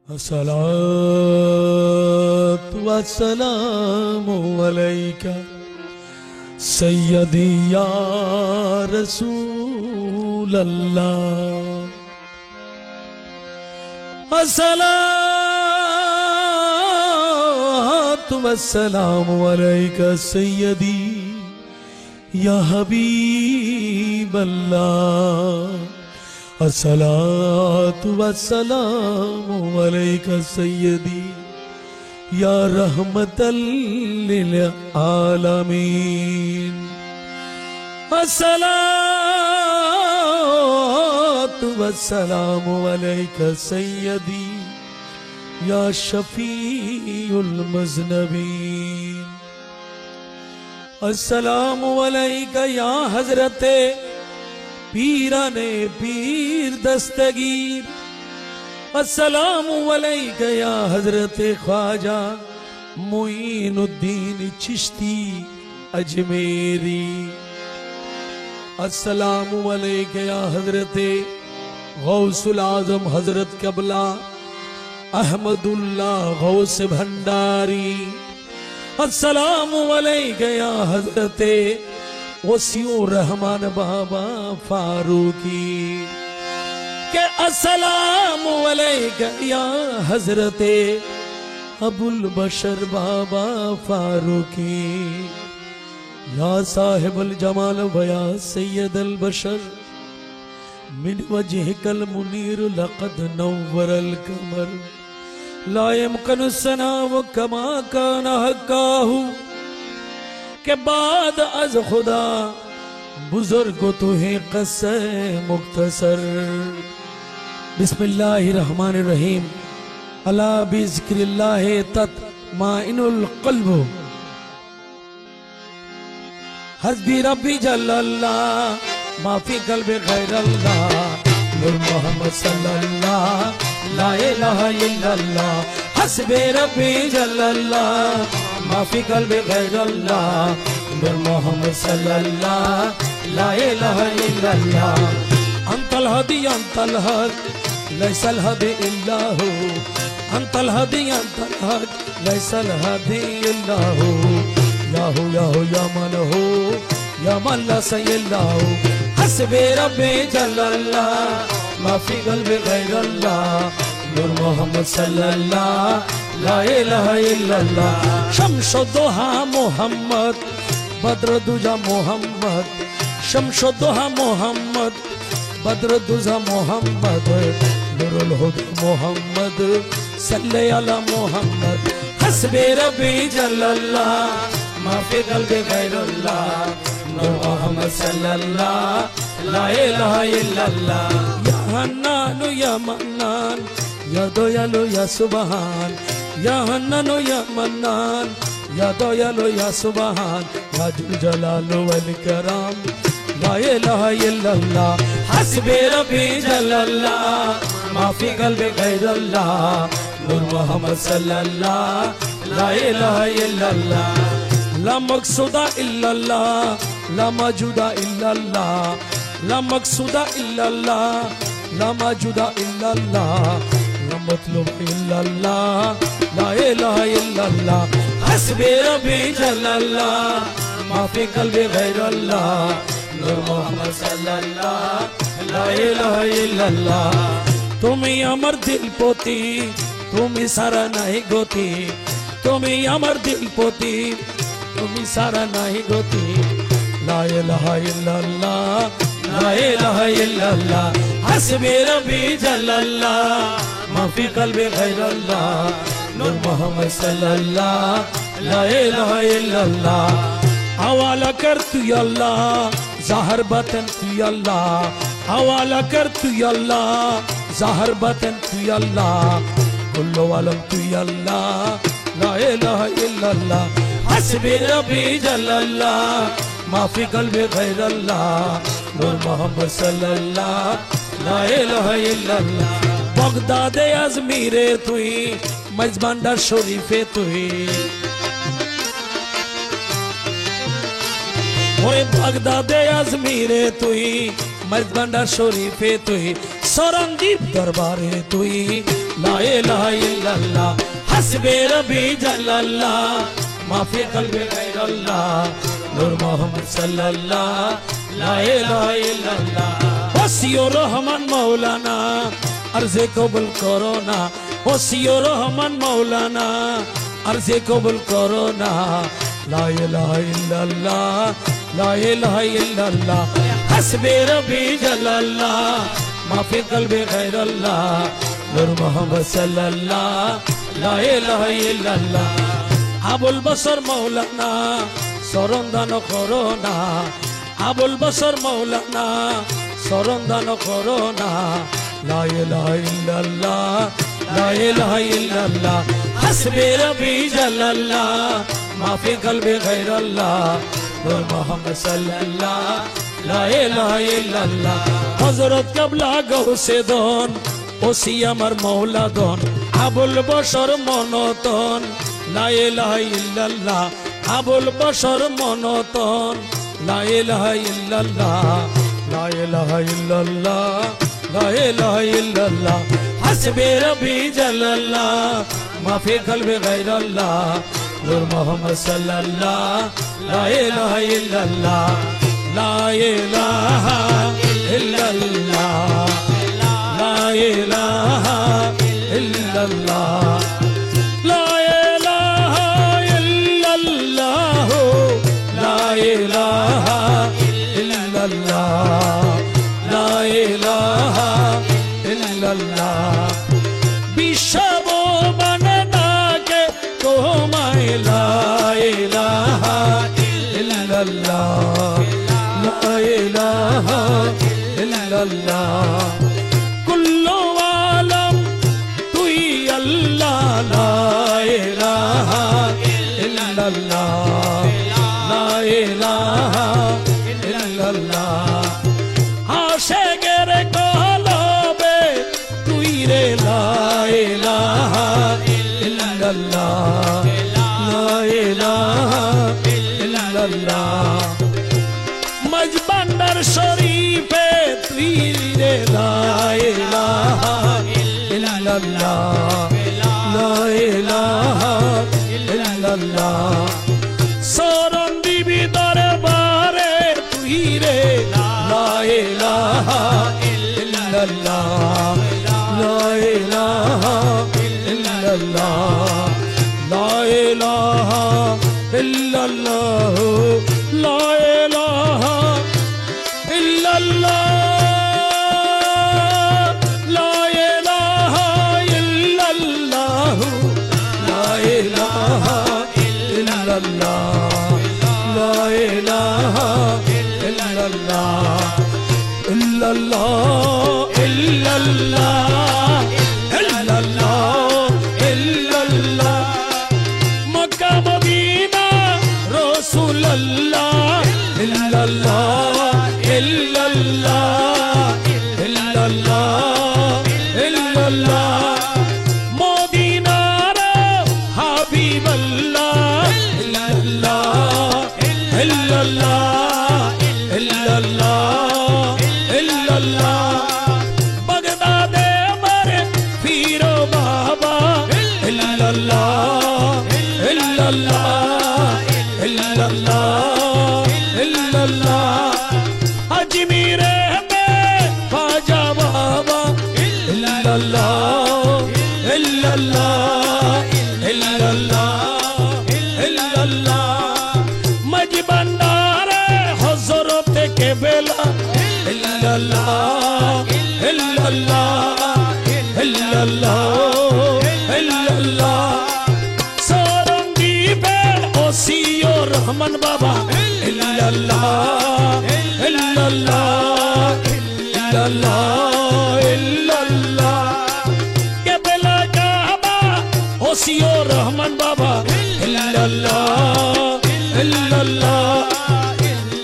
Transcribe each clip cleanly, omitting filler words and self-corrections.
अस्सलातु वस्सलामु अलैका सय्यदी या रसूल अल्लाह। अस्सलातु वस्सलामु अलैका सय्यदी या हबीब अल्लाह। अस्सलातु वस्सलामु अलैका सय्यदी या रहमतल लिल आलमीन। अस्सलातु वस्सलामु अलैका सय्यदी या शफीउल मुज़नबीन। अस्सलामु अलैका या हज़रते पीराने पीर दस्तगीर। अस्सलामु अलैका या हज़रते ख्वाजा मुईनुद्दीन चिश्ती अजमेरी। अस्सलामु अलैका या हज़रते गौसुल आज़म हज़रत कबला अहमदुल्लाह गौस भंडारी। अस्सलामु अलैका या हज़रते वसीउर रहमान बाबा फारूकी के। अस्सलामु अलैका या हज़रते अबुल बशर बाबा फारूकी। या साहिबुल जमाल वया सैयदल बशर मिन वजहिकल मुनीर लक़द नव्वरल कमर। ला यमकनु सनाउ कमा कान हक़्क़ाहु के बाद अज खुदा बुजुर्ग तो है क़स्से मुख्तसर। बिस्मिल्लाहिर्रहमानिर्रहीम। अला बिज़िक्रिल्लाहि तत्माइनुल क़ल्ब। हस्बी रब्बी जल्लल्लाह माफी क़ल्बि ग़ैरल्लाह। नूर मोहम्मद सल्लल्लाह ला इलाहा इल्लल्लाह। हस्बी रब्बी जल्लल्लाह माफी क़ल्बि ग़ैरल्लाह। नूर मोहम्मद सल्लल्लाह ला इलाहा इल्लल्लाह। अंतल हदी अंतल हद लैसल हदी इल्ला हु। अंतल हदी अंतल हद लैसल हदी इल्ला हु। या हो या हो या मन हो या मन ला सय्यल्ला हु। हस्बी रब्बी जल्लल्लाह माफी क़ल्बि ग़ैरल्लाह। नूर मोहम्मद सल्लल्लाह ला इलाहा इल्लल्लाह। शम्सु दुहा मोहम्मद बद्र दुजा मोहम्मद। शम्सु दुहा मोहम्मद बद्र दुजा मोहम्मद। नूरुल हुदा मोहम्मद सल्ले अला मोहम्मद। हस्बी रब्बी जल्लल्लाह माफी क़ल्बि ग़ैरल्लाह। नूर मोहम्मद सल्लल्लाह ला इलाहा इल्लल्लाह। या हन्नानु या मन्नान या दयालु या सुबहान। या हन्नानु या मन्नान या दयालु या सुबहान। या जुल जलालु वल कराम ला इलाहा इल्लल्लाह। हस्बी रब्बी जल्लल्लाह माफी क़ल्बि ग़ैरल्लाह। नूर मोहम्मद सल्लल्लाह ला इलाहा इल्लल्लाह। ला मक़सूदा इल्लल्लाह ला मौजूदा इल्लल्लाह। ला मक़सूदा इल्लल्लाह ला मौजूदा इल्लल्लाह। ला मतलूब इल्लल्लाह ला इलाहा इल्लल्लाह। हस्बी रब्बी जल्लल्लाह माफी क़ल्बि ग़ैरल्लाह। नूर मोहम्मद सल्लल्लाह ला इलाहा इल्लल्लाह। तुमी अमर दिल पोती तुमी सारा नहीं गोती। तुमी अमर दिल पोती तुमी सारा नहीं गोती। ला इलाहा इल्लल्लाह ला इलाहा इल्लल्लाह। हस्बी रब्बी जल्लल्लाह माफी क़ल्बि ग़ैरल्लाह। नूर मोहम्मद सल्लल्लाह ला इलाहा इल्लल्लाह। हवाला कर तू अल्लाह ज़ाहिर बातिन तू अल्लाह। हवाला कर तू अल्लाह ज़ाहिर बातिन तू अल्लाह। कुल्लु आलम तू अल्लाह ला इलाहा इल्लल्लाह। हस्बी रब्बी जल्लल्लाह माफी क़ल्बि ग़ैरल्लाह। नूर मोहम्मद सल्लल्लाह ला इलाहा इल्लल्लाह। बगदाद अज़मीरे तुई मज़बांडा शरीफे तुई। ओए बगदाद अज़मीरे तुई मजबंडा शरीफे तुई सरंदीप दरबारे तुई ला इलाहा इल्लल्लाह हस्बे रबी जल्लल्लाह माफी कल्बे गैरल्लाह नूर मोहम्मद सल्लल्लाह ला इलाहा इल्लल्लाह वसियो रहमान मौलाना अर्ज़े कबूल करो ना वसियो रहमान मौलाना अर्ज़े कबूल करो ना ला इलाहा इल्लल्लाह ला इलाहा इल्लल्लाह हस्बे रबी जल्लल्लाह माफी कल्बे गैरल्लाह नूर मोहम्मद सल्लल्लाह ला इलाहा इल्लल्लाह আবুল বশর মৌলানা শরণদান করো না আবুল বশর মৌলানা শরণদান করো না লা ইলাহা ইল্লাল্লাহ লা ইলাহা ইল্লাল্লাহ হাসবি রব্বি জাল্লাল্লাহ মাফি কলবি গায়রাল্লাহ নূর মুহাম্মদ সাল্লাল্লাহ লা ইলাহা ইল্লাল্লাহ হযরত কিবলা গৌসে দন ওসি আমার মওলা দন আবুল বশর মনতন লা ইলাহা ইল্লাল্লাহ আবুল বশর মনতন লা ইলাহা ইল্লাল্লাহ লা ইলাহা ইল্লাল্লাহ লা ইলাহা ইল্লাল্লাহ হাসবি রব্বি জাল্লাল্লাহ মাফি কলবি গায়রাল্লাহ নূর মুহাম্মদ সাল্লাল্লাহ লা ইলাহা ইল্লাল্লাহ লা ইলাহা ইল্লাল্লাহ লা ইলাহা ইল্লাল্লাহ বিশ্বব বননাকে তোমায় লা ইলাহা ইল্লাল্লাহ লা ইলাহা ইল্লাল্লাহ কুল্লু আলম তুই আল্লাহ লা ইলাহা ইল্লাল্লাহ লা ইলাহা ইল্লাল্লাহ আশিকের কলবে তুই রে লা ইলাহা ইল্লাল্লাহ লা ইলাহা ইল্লাল্লাহ মজবন্ডার শরীফে তুই রে লা ইলাহা ইল্লাল্লাহ লা ইলাহা ইল্লাল্লাহ শরণ দিবি দরবারে তুই রে লা ইলাহা ইল্লাল্লাহ লা ইলাহা ইল্লাল্লাহ লা ইলাহা ইল্লাল্লাহ লা ইলাহা ইল্লাল্লাহ লা ইলাহা ইল্লাল্লাহ লা ইলাহা ইল্লাল্লাহ লা ইলাহা ইল্লাল্লাহ ইল্লাল্লাহ ইল্লাল্লাহ ইল্লাল্লাহ ইল্লাল্লাহ মক্কা মদিনা রাসূলুল্লাহ ইল্লাল্লাহ ইল্লাল্লাহ ইল্লাল্লাহ ইল্লাল্লাহ মদিনার হাবিবাল্লাহ ইল্লাল্লাহ ইল্লাল্লাহ ইল্লাল্লাহ ইল্লাল্লাহ বাগদাদে মারে পীর বাবা ইল্লাল্লাহ ইল্লাল্লাহ ইল্লাল্লাহ ইল্লাল্লাহ আজমিরে মে খাজা বাবা ইল্লাল্লাহ ইল্লাল্লাহ ইল্লাল্লাহ ইল্লাল্লাহ মজবন্ডারে হযরত কেবলা ইল্লাল্লাহ ইল্লাল্লাহ ইল্লাল্লাহ ইল্লাল্লাহ সরঙ্গীবে ওসিও রহমান বাবা ইল্লাল্লাহ ইল্লাল্লাহ ইল্লাল্লাহ ইল্লাল্লাহ কেবলা কাবা ওসিও রহমান বাবা ইল্লাল্লাহ ইল্লাল্লাহ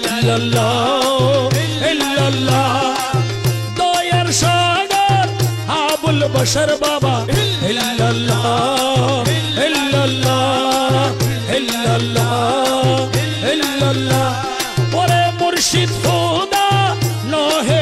ইল্লাল্লাহ ইল্লাল্লাহ দয়ার সাগর আবুল বশর বাবা ইল্লাল্লাহ ইল্লাল্লাহ ইল্লাল্লাহ ইল্লাল্লাহ ওরে মুর্শিদ খোদা নহে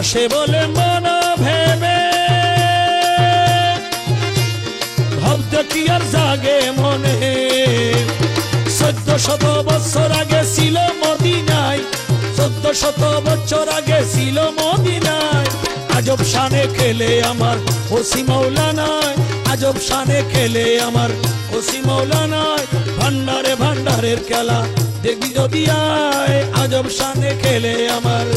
আসে বলে মন ভেবে, ভাবতে কি আর জাগে মনে। 1400 বছর আগে ছিল মদিনায়, 1400 বছর আগে ছিল মদিনায়। আজব শানে খেলে আমার ওসি মৌলানায়, আজব শানে খেলে আমার ওসি মৌলানায়। ভান্ডারে ভান্ডারের খেলা দেখবি যদি আয়, আজব শানে খেলে আমার।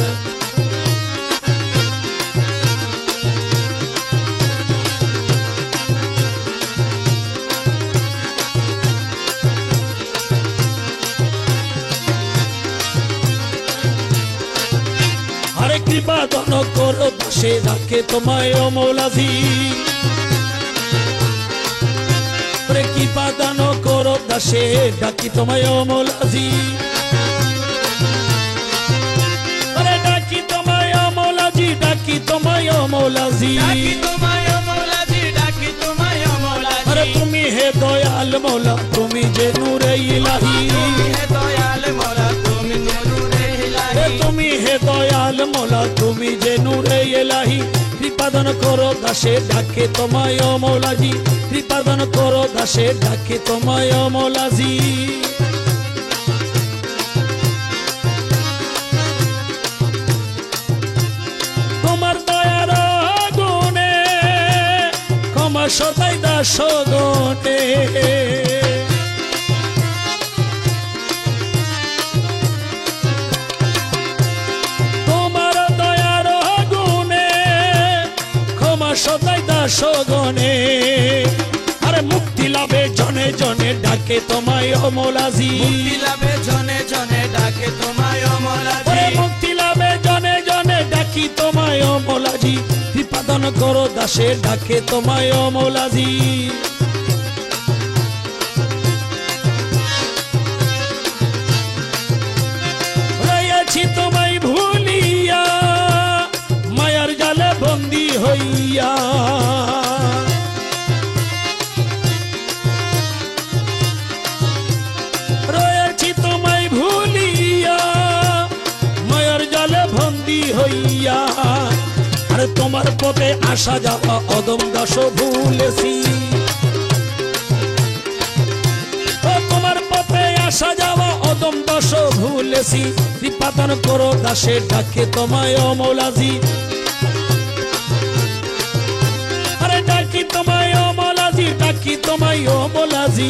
আরে কৃপা দান করো দাসে ডাকে তোমায় ও মৌলাজি, কৃপা দান করো দাসে ডাকি তোমায় ও মৌলাজি। আরে ডাকি তোমায় ও মৌলাজি, ডাকি তোমায় ও মৌলাজি, আরে তুমি হে দয়াল মৌলা তুমি যে নূরে ইলাহি, তুমি হে দয়াল মৌলা তুমি যে নূরে ইলাহি। কৃপাদান করো দাসে ডাকে তোমায় ও মৌলাজি, কৃপাদান করো দাসে ডাকে তোমায় ও মৌলাজি। তোমার দয়ার গুণে ক্ষমা সদাই দাস গণে, সদাই দাস গণে। আরে মুক্তি লাভে জনে জনে ডাকে তোমায় ও মৌলাজি, মুক্তি লাভে জনে জনে ডাকে তোমায় ও মৌলাজি, মুক্তি লাভে জনে জনে ডাকি তোমায় ও মৌলাজি। কৃপাদান করো দাসে ডাকে তোমায় ও মৌলাজি। রয়েছি তোমায় ভুলিয়া মায়ার জালে বন্দী হইয়া, রয়েছি তোমায় ভুলিয়া মায়ার জালে বন্দী হইয়া। আরে তোমার পথে আসা যাওয়া অদম দাস ভুলেছি, তোমার পথে আসা যাওয়া অদম দাস ভুলেছি। কৃপাদান করো দাসে ডাকে তোমায় ও মৌলাজি, আরে ডাকি তোমায় ও মৌলাজি, ডাকি তোমায় ও মৌলাজি,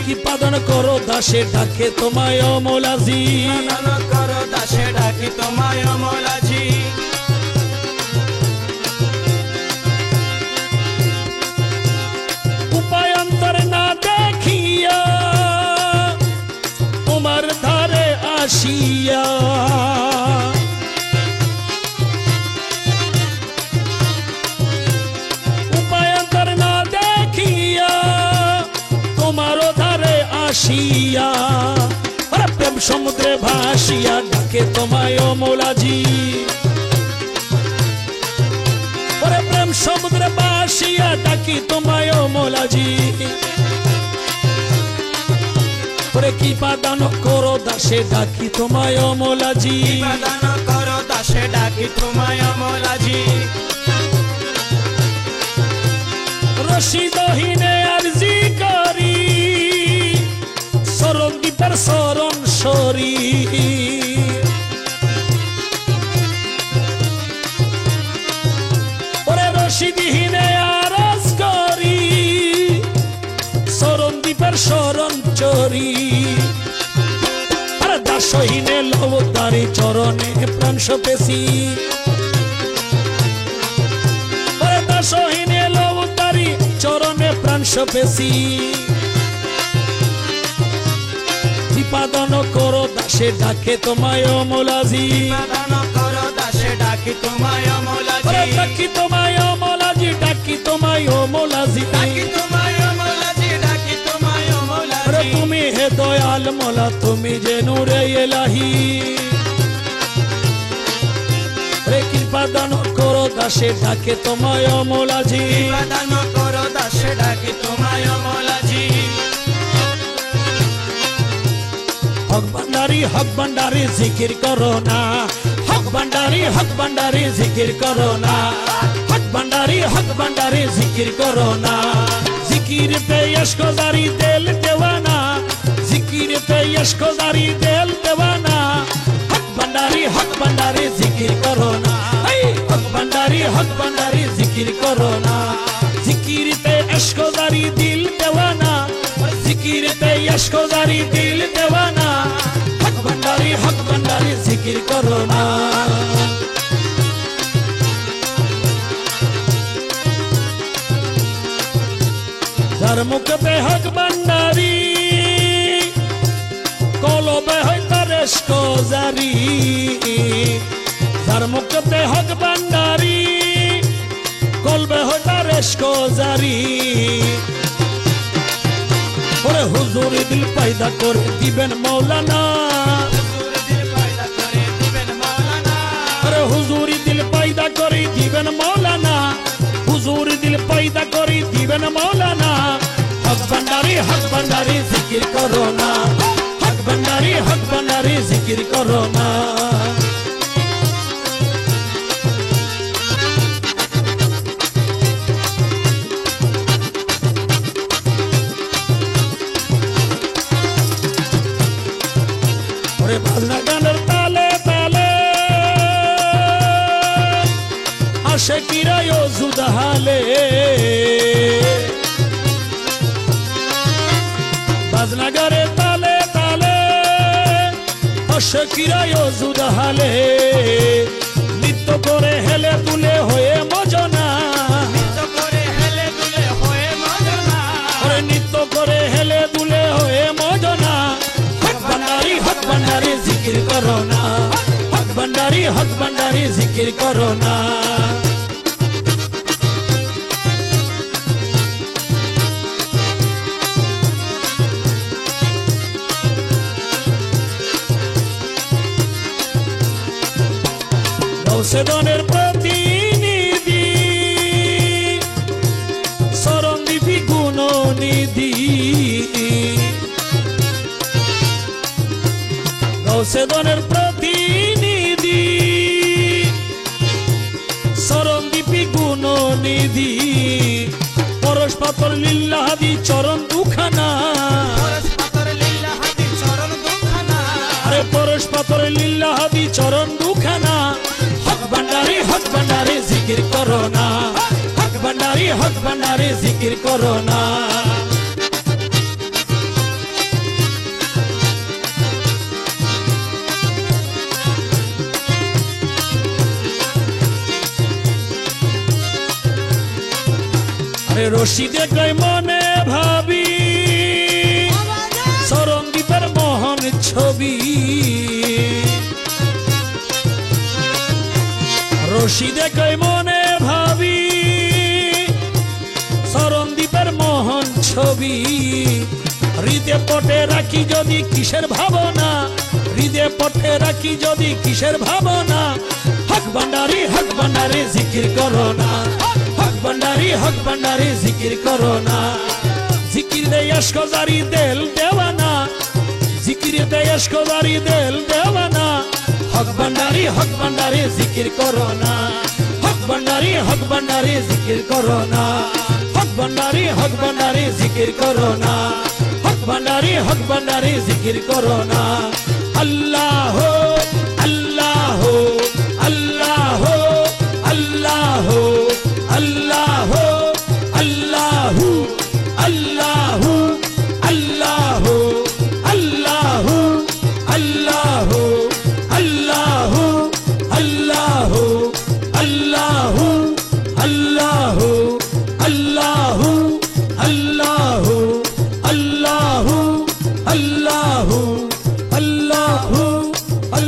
কৃপাদান করো দাসে ডাকে তোমায় ও মৌলাজি, করো দাসে ডাকি তোমায় ও মৌলাজি। উপায়ান্তর না দেখিয়া তোমার ধারে আসিয়া, উপায়ান্তর না দেখিয়া তোমার ধারে আসিয়া। আরে প্রেম সমুদ্রে ভাসিয়া ডাকে তোমায় ও মৌলাজি, ওরে প্রেম সমুদ্রে ভাসিয়া ডাকি তোমায় ও মৌলাজি। ওরে কৃপাদান করো দাসে ডাকি তোমায় ও মৌলাজি, কৃপাদান করো দাসে ডাকি তোমায় ও মৌলাজি। রশিদহীনে আরজি করি শরণ দীপের শরণ সরি, ওরে রশিদহীনে আরজ করি শরণ দীপের শরণ চরি। আরে দাসহীনে লবতারি চরণে প্রাণ সপেছি, ওরে দাসহীনে লবতারি চরণে প্রাণ সপেছি। কৃপাদান করো দাসে ডাকে তোমায় ও মৌলাজি, কৃপাদান করো দাসে ডাকি তোমায় ও মৌলাজি, ডাকি তোমায় ও মৌলাজি, ডাকি তোমায় ও মৌলাজি, ডাকি তোমায় ও মৌলাজি, ডাকি তোমায় ও মৌলাজি। তুমি হে দয়াল মৌলা তুমি যে নূরে ইলাহি, কৃপাদান করো দাসে ডাকে তোমায় ও মৌলাজি, কৃপাদান করো দাসে ডাকি তোমায় ও মৌলাজি। হক ভান্ডারি জিকির করো না, হক ভান্ডারি জিকির করো না, হক ভান্ডারি জিকির করো না। জিকির পে ইশক জারি দিল দেওয়ানা, জিকির পে ইশক জারি দিল দেওয়ানা। হক ভান্ডারি জিকির করো না, হক ভান্ডারি জিকির করো না। জিকির পে ইশক জারি দিল দেওয়ানা, জিকির পে ইশক জারি দিল দেওয়ানা। হক ভান্ডারি জিকির করো না। যার মুখে হক ভান্ডারি, কলবে হয় তার ইশক জারি। যার মুখে হক ভান্ডারি, কলবে হয় তার ইশক জারি। ওরে হুজুর দিল পয়দা করে দিবেন মৌলানা, হুজুরি দিল পয়দা করে দিবেন মৌলানা, হুজুরি দিল পয়দা করে দিবেন মৌলানা। হক ভান্ডারি জিকির করো না, হক ভান্ডারি জিকির করো না। ওরে বাজনা গানের তালে তালে আশিকিরা ওযুদ হালে, বাজনা গানের তালে তালে আশিকিরা ওযুদ হালে। নৃত্য করে হেলে তুলে হয়ে মজনা, নৃত্য করে হেলে তুলে হয়ে মজনা। হক ভান্ডারি জিকির করো না, হক ভান্ডারি জিকির করো না। গৌসেদনের প্রতিনিধি সরণদ্বীপী গুণনিধি, গৌসেদনের প্রতিনিধি সরণদ্বীপী গুণনিধি। পরশ পাথর লিল্লাহাদি চরণ দুখানা, আরে পরশ পাথর লিল্লাহাদি চরণ দুখানা। হক ভান্ডারি জিকির করো না, হক ভান্ডারি জিকির করো না। আরে রশিদে কই মনে ভাবি সরণদ্বীপের মোহন ছবি, রশিদে কই মনে ভাবি সরণদ্বীপের মোহন ছবি। হৃদে পটে রাখি যদি কিসের ভাবনা, হৃদে পটে রাখি যদি কিসের ভাবনা। হক ভান্ডারি জিকির করো না, হক ভান্ডারি জিকির করো না। জিকির দে ইশক জারি দিল দেওয়ানা, জিকির দে ইশক জারি দিল দেওয়ানা। হক ভান্ডারি জিকির করো না, হক ভান্ডারি জিকির করো না। হক ভান্ডারি জিকির করো না, হক ভান্ডারি জিকির করো না। আল্লাহ আল্লাহ আল্লাহ আল্লাহ আল্লাহ আল্লাহ আল্লাহ আল্লাহ আল্লাহ আল্লাহ আল্লাহ আল্লাহ আল্লাহ আল্লাহ আল্লাহ আল্লাহ আল্লাহ আল্লাহ আল্লাহ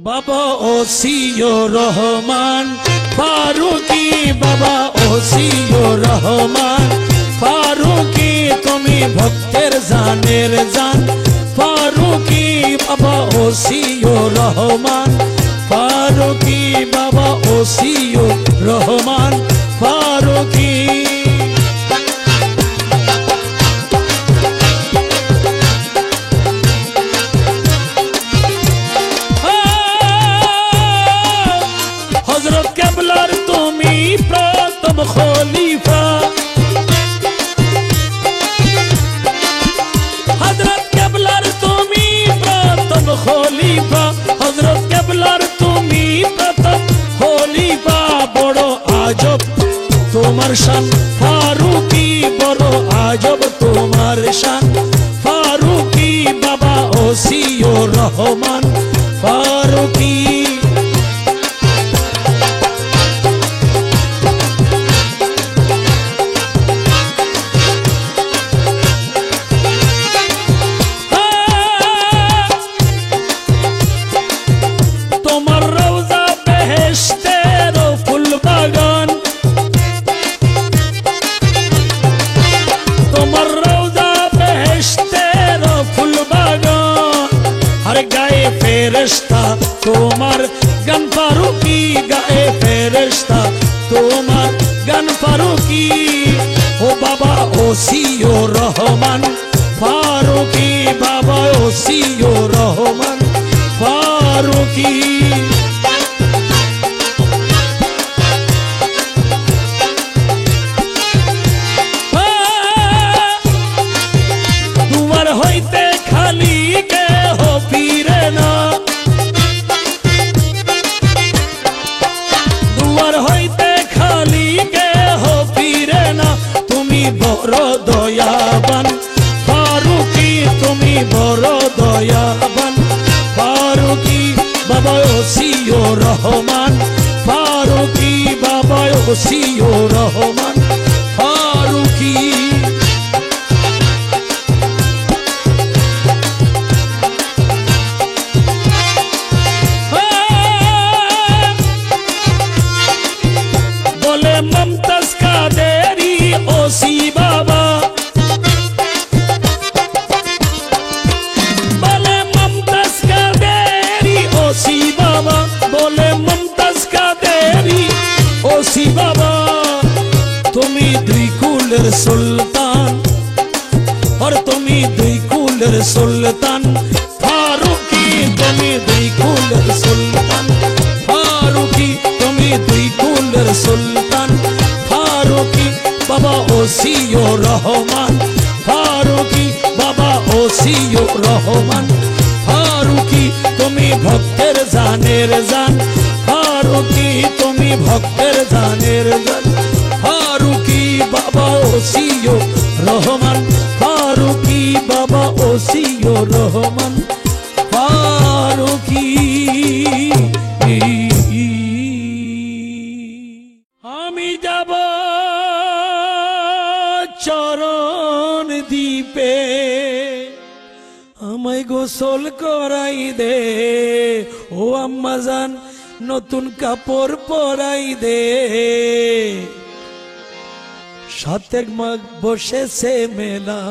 বাবা ওসিও রহমান ফারুকি, বাবা ওসিও রহমান ফারুকি, তুমি ভক্তের জানের জান ফারুকি, বাবা ওসিও রহমান ফারুকি, বাবা ওসিও রহমান ফারুকি। হযরত কেবলার তুমি প্রথম খলিফা, হযরত কেবলার তুমি প্রথম খলিফা, হযরত কেবলার তুমি প্রথম খলিফা, বড় আজব তোমার শান ফারুকি, বড় আজব তোমার শান ফারুকি, বাবা ওসিও রহমান ফারুকি। তোমার রওজা বেহেশতের ফুল বাগান, তোমার রওজা বেহেশতের ফুল বাগান, আর গায়ে ফেরেশতা তোমার গান ফারুকি, গায়ে ফেরেশতা তোমার গান ফারুকি, ও বাবা ওসিও রহমান ফারুকি, বাবা ওসিও রহমান ফারুকি। দুয়ার হইতে খালি কেহ ফিরে না, দুয়ার হইতে খালি কেহ ফিরে না, তুমি বড় দয়াবান ফারুকি, তুমি বড় দয়াবান ফারুকি, বাবা ওসিও রহমান ফারুকি, বাবা ওসিও রহমান ফারুকি। বলে মমতাজ কাদেরি ওসি বাবা, বলে মমতাজ কাদেরি ওসি বাবা, বলে মমতাজ কাদেরি ওসি বাবা, তুমি দুই কুলের সুলতান, আর তুমি দুই কুলের সুলতান ফারুকি, তুমি দুই কুলের সুলতান ফারুকি, তুমি দুই কুলের সুলতান ফারুকি, বাবা ওসিও রহমান ফারুকি, বাবা ওসিও রহমান ফারুকি, তুমি ভক্তের জানের জান ফারুকি, তুমি ভক্তের জানের জান ফারুকি, বাবা ওসিও রহমান ফারুকি, বাবা ওসিও রহমান ফারুকি। আমি যাব চরণ দ্বীপে, আমায় গোসল করাই দে, ও আম্মা জান নতুন কাপড় পরাই দে, সাতেক মাঘ বসেছে মেলা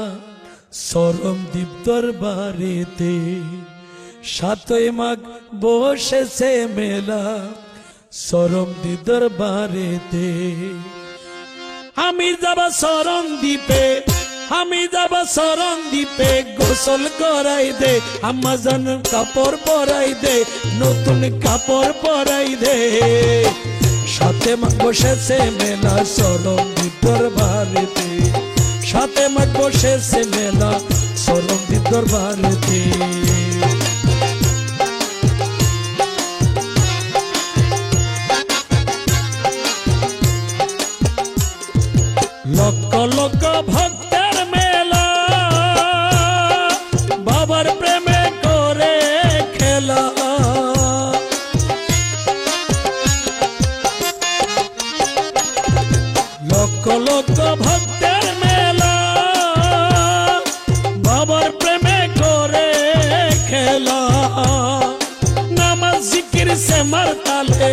চরণ দ্বীপ দরবারেতে, সাতই মাঘ বসেছে মেলা চরণ দ্বীপ দরবারেতে, আমি যাব চরণ দ্বীপে, আমি যাব চরণ দ্বীপে, গোসল করাই দে, আম্মা জান কাপড় পরাই দে, নতুন কাপড় পরাই দে, সাথে মাঘ বসেছে মেলা চরণ দ্বীপ দরবারেতে, সাথে মাঘ বসেছে মেলা চরণ দ্বীপ দরবারেতে। লক্ষ লক্ষ ভক্তের মেলা, বাবার প্রেমে করে খেলা, লক্ষ লক্ষ ভক্তের মেলা, বাবার প্রেমে করে খেলা, নামাজ জিকির সে মারতালে,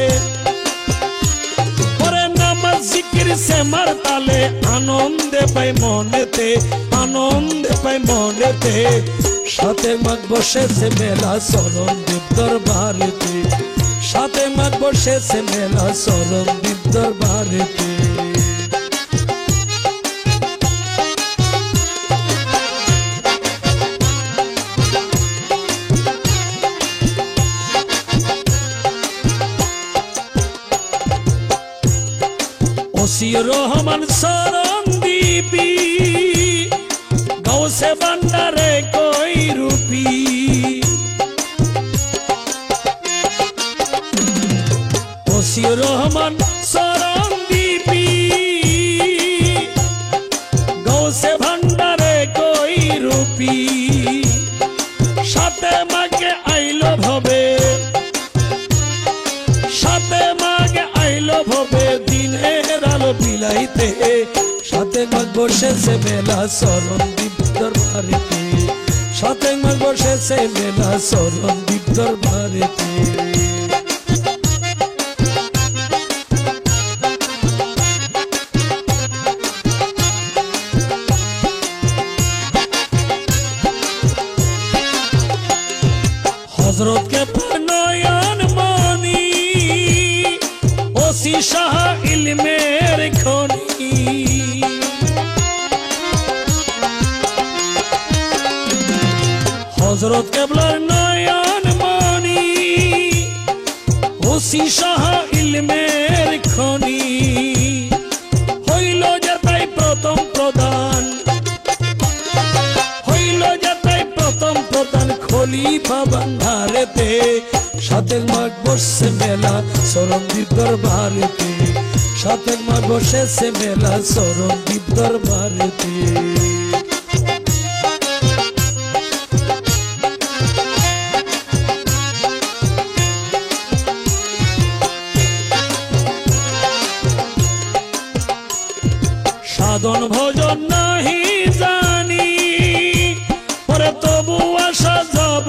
ওরে নামাজ জিকির সে মারতালে, আনন্দে পাই মনেতে, আনন্দে পাই মনেতে। সাথে মাঘ বসেছে মেলা চরণদ্বীপ দরবারেতে, সাথে মাঘ বসেছে মেলা চরণদ্বীপ দরবারেতে। ওসিউর রহমান চরণদ্বীপী, গাউসে ভান্ডারে কই রূপী। ওসিউর রহমান চরণদ্বীপী, গাউসে ভান্ডারে কই রূপী। সাথে মাঘে আইলো ভবে, সাথে মাঘে আইলো ভবে, দিনের আলো বিলাইতে। সাথে মাঘ বসেছে মেলা চরণদ্বীপ দরবারেতে, সাথে মাঘ বসেছে মেলা চরণদ্বীপ দরবারেতে। হযরত কেবলা নয়ন মনি, ওসি শাহ ইলমের খনি। হযরত কেবলার নয়ন মনি, ওসি শাহ ইলমের খনি। হইল যে তাই প্রথম প্রদান, হইল যে তাই প্রথম প্রদান, খলিফা ভান্ডারেতে। সাথে মাঘ বসছে মেলা চরণদ্বীপ দরবারেতে, সাথে মাঘ বসেছে মেলা চরণদ্বীপ দরবারেতে। সাধন ভজন নাহি জানি, পরে তবু আশা যাব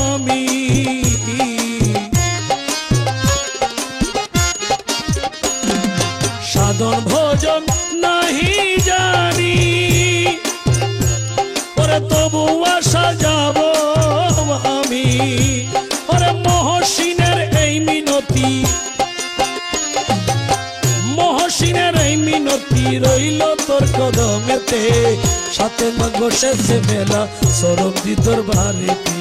আমি। সাধন ভজন নাহি জানি, পরে তবু আশা যাব আমি। পরে মহসিনের এই মিনতি, মহসিনের এই মিনতি রইল তোর কদমেতে। সাথে মাঘ বসেছে মেলা চরণদ্বীপ দরবারেতে,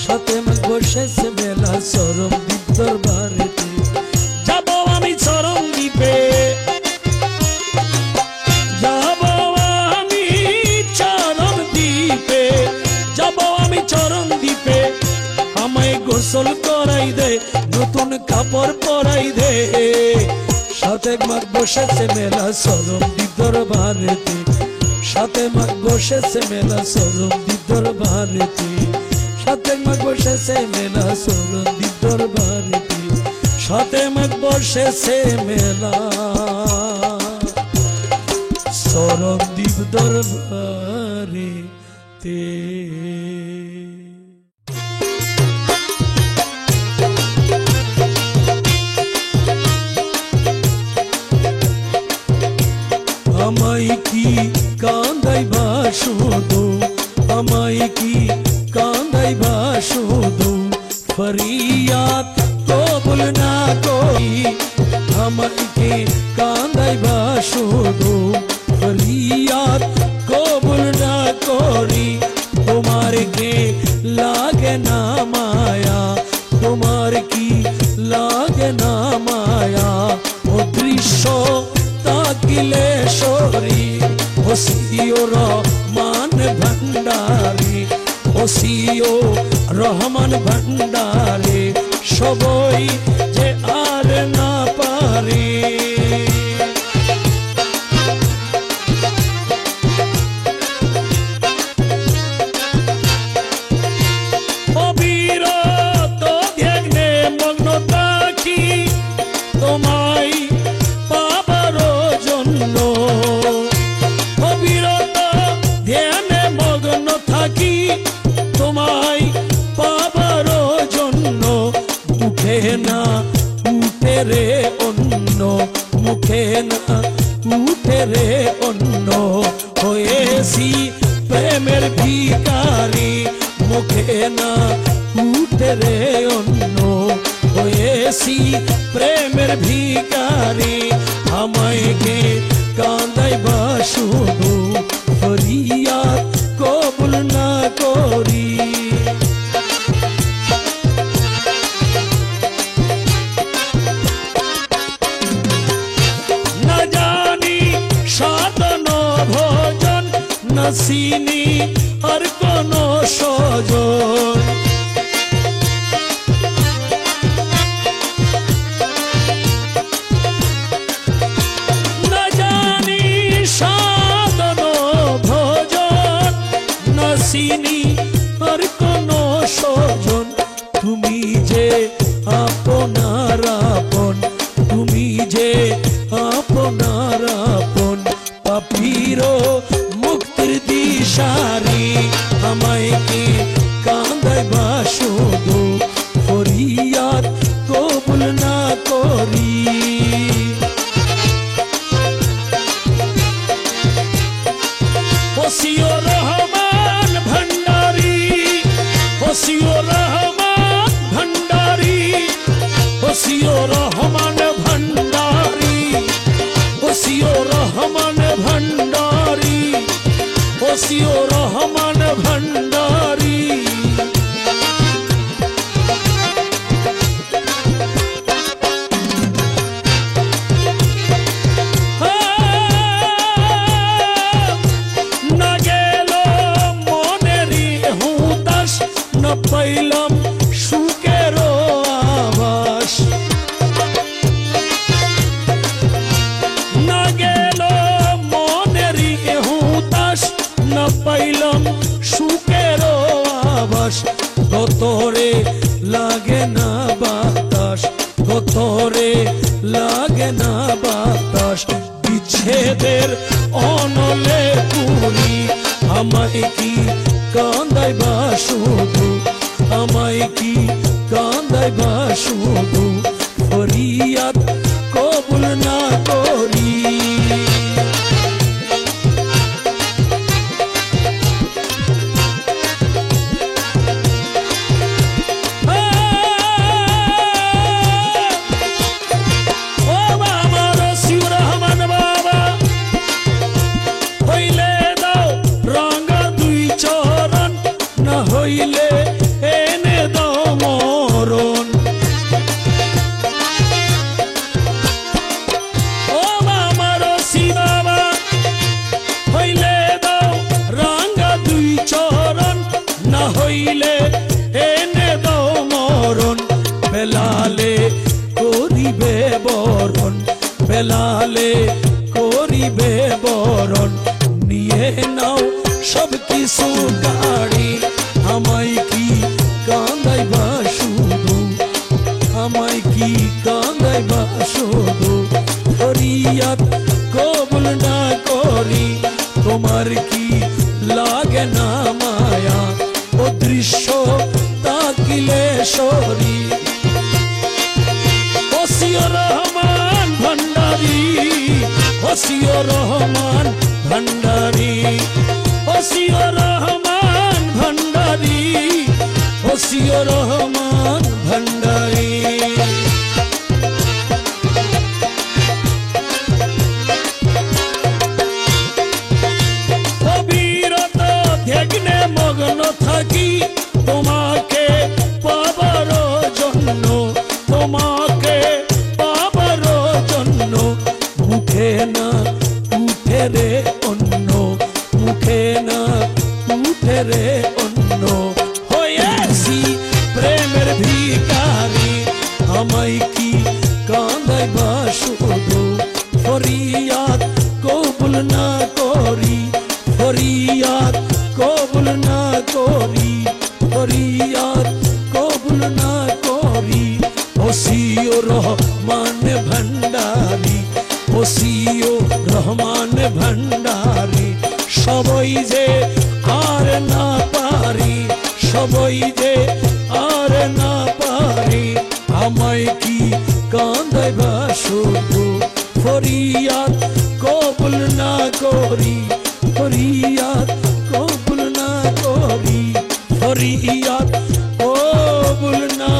সাথে মাঘ বসেছে মেলা চরণদ্বীপ দরবারেতে। যাব আমি চরণদ্বীপে, যাব আমি চরণদ্বীপে, যাব আমি চরণদ্বীপে। আমায় গোসল করাই দে, নতুন কাপড় পরাই দে। সাথে মাঘ বসেছে মেলা চরণদ্বীপ দরবারেতে, সাথে মাঘ বসেছে মেলা চরণদ্বীপ দরবারেতে, সাথে মাঘ বসেছে মেলা চরণদ্বীপ দরবারেতে, সাথে মাঘ বসেছে মেলা চরণদ্বীপ দরবারেতে। আমায় কি কান্দাইবা শুধু, আমায় কি কান্দাইবা শুধু, ফরিয়াদ কবুল না করি। আমায় কি কান্দাইবা শুধু, ফরিয়াদ কবুল না করি। তোমার কে লাগে না মায়া, তোমার কি লাগে না মায়া। ও দৃশ্য তাকিলে সরি, ওসিও রহমান ভান্ডারি, ওসিও রহমান ভান্ডারি। সবই যে আর না পারি, অবিরত ধ্যানে মগ্ন থাকি তোমায় পাবার জন্য। অবিরত ধ্যানে মগ্ন থাকি তোমায় পাবার জন্য। উঠে রে অন্য মুখে না উঠে রে অন্য হয়েছি প্রেমের ভিখারি মুখে না উঠে রে অন্য হয়েছি প্রেমের ভিখারি আমায় কে কাঁদাইবা শুধু ফরিয়াদ কবুল না করি না জানি সাধন ভোজন না চিনি আর কোন সজন না জানি সাধন ভোজন না চিনি আর কোন সজন তুমি যে আপনার আপন তুমি যে আপনার আপন পাপীর মুক্তির দিশারি আমায় কি কাঁদাইবা শুধু ফরিয়াদ কবুল না করি ওসিও রহমান ভণ্ডারি ওসিও রহমান ভণ্ডারি ওসিও রহমান ভণ্ডারি ওসিও রহমান ভণ্ডারি ওসিও রহমান ভণ্ডারি না গেল মনেরই হুতাশ না পাইলাম সুখের আভাস না গেল মনেরই হুতাশ না পাইলাম সুখের আভাস গতরে লাগে না বাতাস গতরে লাগে না বাতাস বিচ্ছেদের অনলে পুরি আমায় কি কাঁদাইবা শুধু আমায় কি কাঁদাইবা শুধু ফরিয়াদ কবুল না করি হইলে এনে দাও মরণ ও আমার শিবাবা হইলে দাও রাঙ্গা দুই চরণ না হইলে এনে দাও মরণ বেলালে করিবে বরণ বেলালে করিবে বরণ নিয়ে নাও সব কিছু গাড়ি আমায় কি কাঁদাইবা শুধু আমায় কি কাঁদাইবা শুধু ফরিয়াদ কবুল না করি তোমার কি লাগে না মায়া ও দৃশ্য তাকিলে সরি ওসিও রহমান ভণ্ডারি ওসিও রহমান ভণ্ডারি ওসিও রহমান ভণ্ডারি ওসিও রহমান ভণ্ডারি অবিরত ধ্যানে মগ্ন থাকি তোমাকে পাবার জন্য তোমাকে পাবার জন্য মুখে না উঠে রে অন্য মুখে না উঠে রে অন্য হয়েছি প্রেমের ভিখারি আমায় কি কাঁদাইবা শুধু ফরিয়াদ কবুল না করি ফরিয়াদ কবুল না করি ফরিয়াদ কবুল না করি ওসিও রহমান ভণ্ডারি ওসিও রহমান ভণ্ডারি সবই যে আর না পারি সবই যে আর না পারি আমায় কি কান্দাইবা শুধু ফরিয়াদ কবুল না করি, ফরিয়াদ কবুল না করি, ফরিয়াদ কবুল না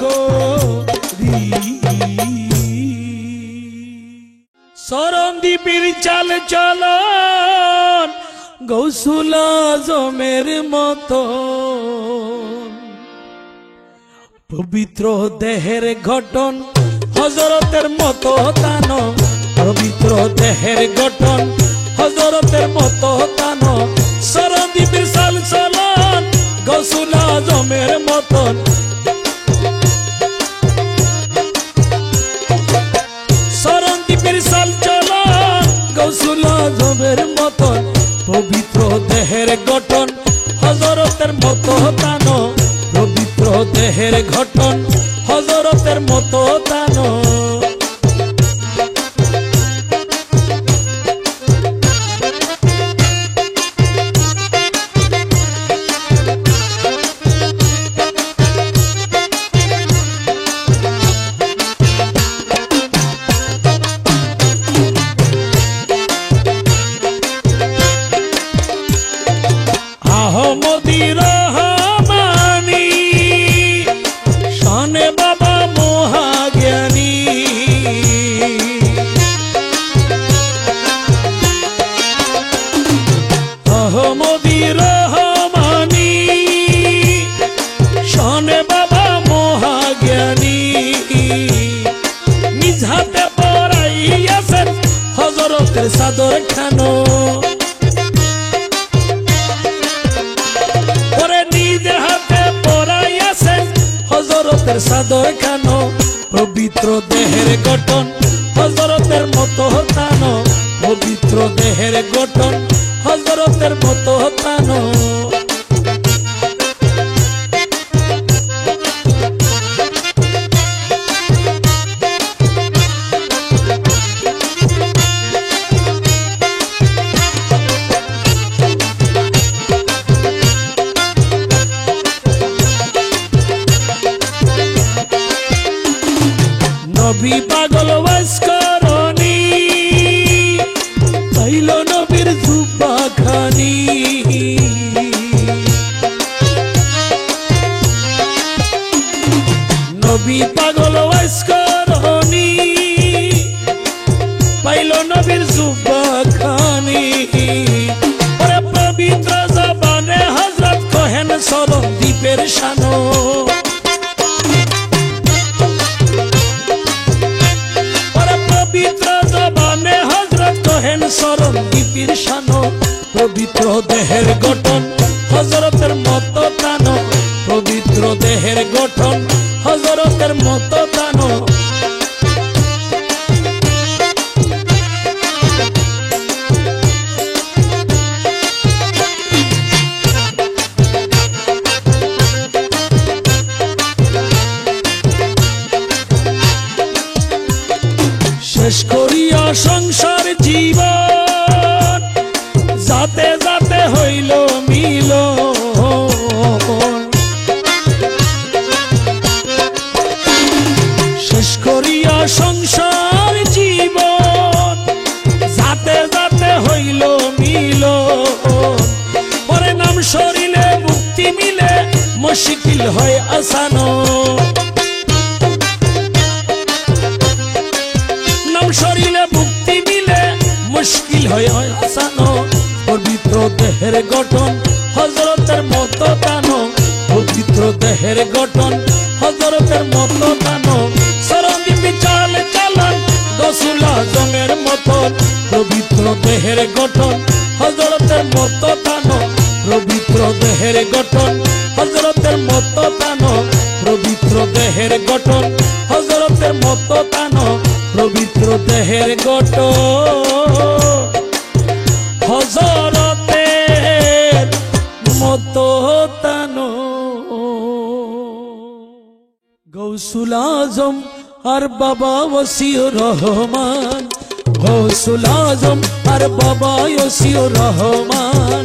করি। সরণদ্বীপের চাল চলন গৌসুল আজমের মতো, পবিত্র দেহের গঠন হযরতের মতো তানো, পবিত্র দেহের গঠন হযরতের মতো তানো। সরণদ্বীপের চাল চলন গৌসুল আজমের মতন, সরণদ্বীপের চাল চলন গৌসুল আজমের মতন, পবিত্র দেহের গঠন হযরতের মতো তানো, পবিত্র দেহের গঠন হযরতের মতো তানো। আহমদী রহমানী শানে বাবা মহাজ্ঞানী, আহমদী রহমানী শানে বাবা মহাজ্ঞানী। নিজ হাতে পরাইয়াছেন হযরতের চাদর খানো, হযরতের চাদর খানো, পবিত্র দেহের গঠন হযরতের মতো তানো, পবিত্র দেহের গঠন হযরতের মতো তানো। নবী পাগল ওয়াজ করনি, পাইল নবীর জুব্বা খানি। নবী পাগল ওয়াজ করনি, পাইল নবীর জুব্বা খানি। ওরে পবিত্র জবানে হযরত কহেন সরণদ্বীপের শানো, সরণদ্বীপের শানো, পবিত্র দেহের গঠন হযরতের মতো তানো, পবিত্র দেহের গঠন হযরতের মতো তানো। শেষ করিয়া সংসার জীবন যাতে যাতে হইল মিলন, শেষ করিয়া সংসার জীবন যাতে যাতে হইল মিলন। পরে নাম শরীরে মুক্তি মিলে মুশকিল হয় আসানো, শরীরে মুক্তি মিলে মুশকিল হয় আসানো। পবিত্র দেহের গঠন হযরতের মতো তানো, পবিত্র দেহের গঠন হযরতের মতো তানো। সরণদ্বীপে চাল চালান গৌসুল আজমের মতন, পবিত্র দেহের গঠন হযরতের মতো তানো, পবিত্র দেহের গঠন হযরতের মতো তানো, পবিত্র দেহের গঠন হযরতের মতো তানো, পবিত্র দেহের গঠন হযরতের মতো তানো। গৌসুল আজম আর বাবা ওসিউর রহমান, গৌসুল আজম আর বাবা ওসিউর রহমান,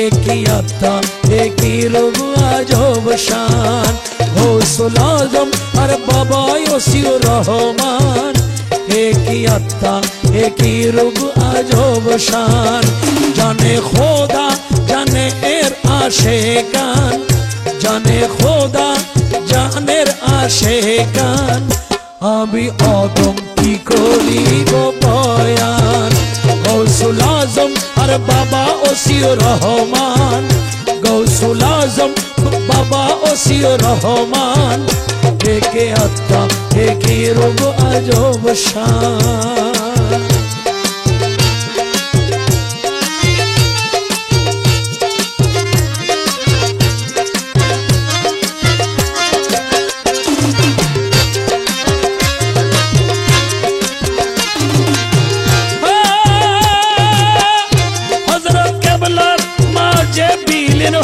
একই আত্মা একই রূপ আজব শান। গৌসুল আজম আর বাবা ওসিউর রহমান, একই আত্মা একই রূপ আজব শান। জানে খোদা জানে এর আশেকান, জানে খোদা জানের আশেকান। আমি অদম কি করিব বয়ান, গৌসুল আজম আর বাবা ওসিউর রহমান, গৌসুল আজম বাবা ওসিউর রহমান। একে আত্মা একই রূপ আজব শান।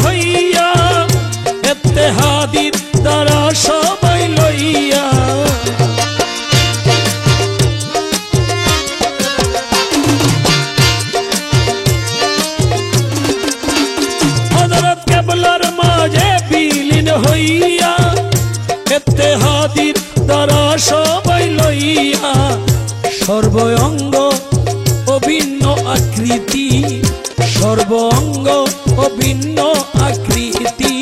হইয়া ইত্তেহাদির দ্বারা সবাই লইয়া, হযরত কেবলার মাঝে বিলীন হইয়া ইত্তেহাদির দ্বারা সবাই লইয়া। সর্ব অঙ্গ অভিন্ন আকৃতি, সর্ব অঙ্গ অভিন্ন আকৃতি,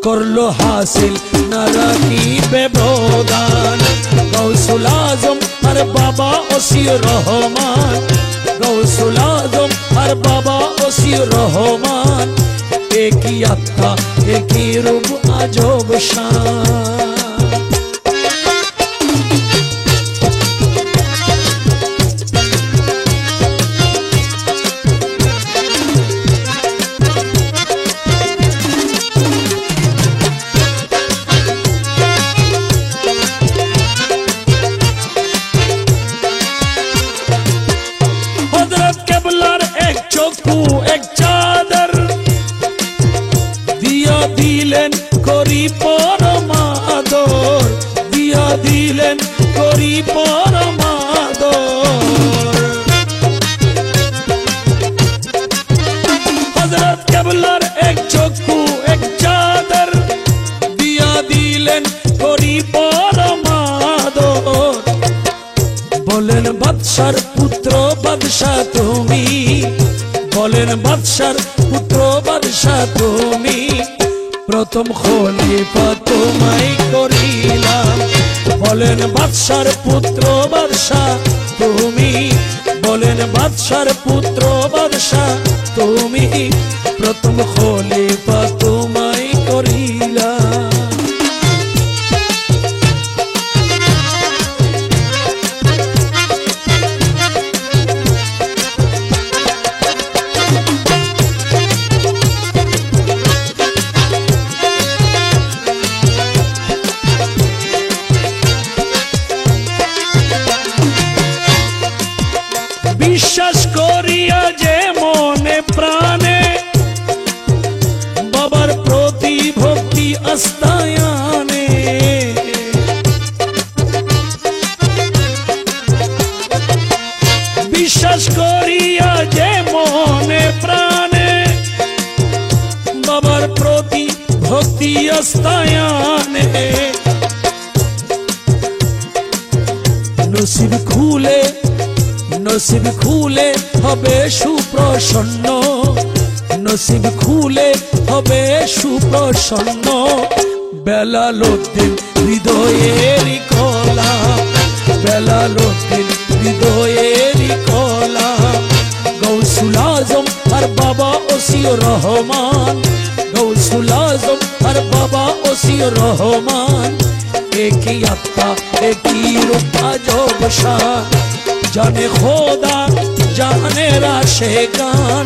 করলো হাসিল নারাকি ব্যবধান। গৌসুল আজম আর বাবা ওসিউর রহমান, গৌসুল আজম আর বাবা ওসিউর রহমান। একই আত্মা একই রূপ আজব শান। এক চাদর দিয়া দিলেন করি পরমাদর, দিয়া দিলেন করি পরমাদর। হযরত কেবলার এক চক্ষু এক চাদর দিয়া দিলেন করি পরমাদর। বলেন বাদশার পুত্র বাদশা তুমি, বলেন বাদশার পুত্র বাদশা তুমি। প্রথম খলিফা তোমায় করিলাম, বলেন বাদশার পুত্র বাদশা তুমি, বলেন বাদশার পুত্র বাদশা তুমি। প্রথম খলিফা তোমায় করিলাম। বিশ্বাস করিয়া যে মনে প্রাণে বাবার প্রতি ভক্তি আস্তায়ানে, বিশ্বাস করিয়া যে মনে প্রাণে বাবার প্রতি ভক্তি আস্তায়ানে। নসিব খুলে নসিব খুলে হবে সুপ্রসন্ন, নসিব খুলে হবে সুপ্রসন্ন। বেলালউদ্দিন হৃদয়েরই কলা, বেলালউদ্দিন হৃদয়েরই কলা। গৌসুল আজম আর বাবা ওসিউর রহমান, গৌসুল আজম আর বাবা ওসিউর রহমান। একই আত্মা একই রূপ আজব শান। জানে খোদা জানে আশেকান,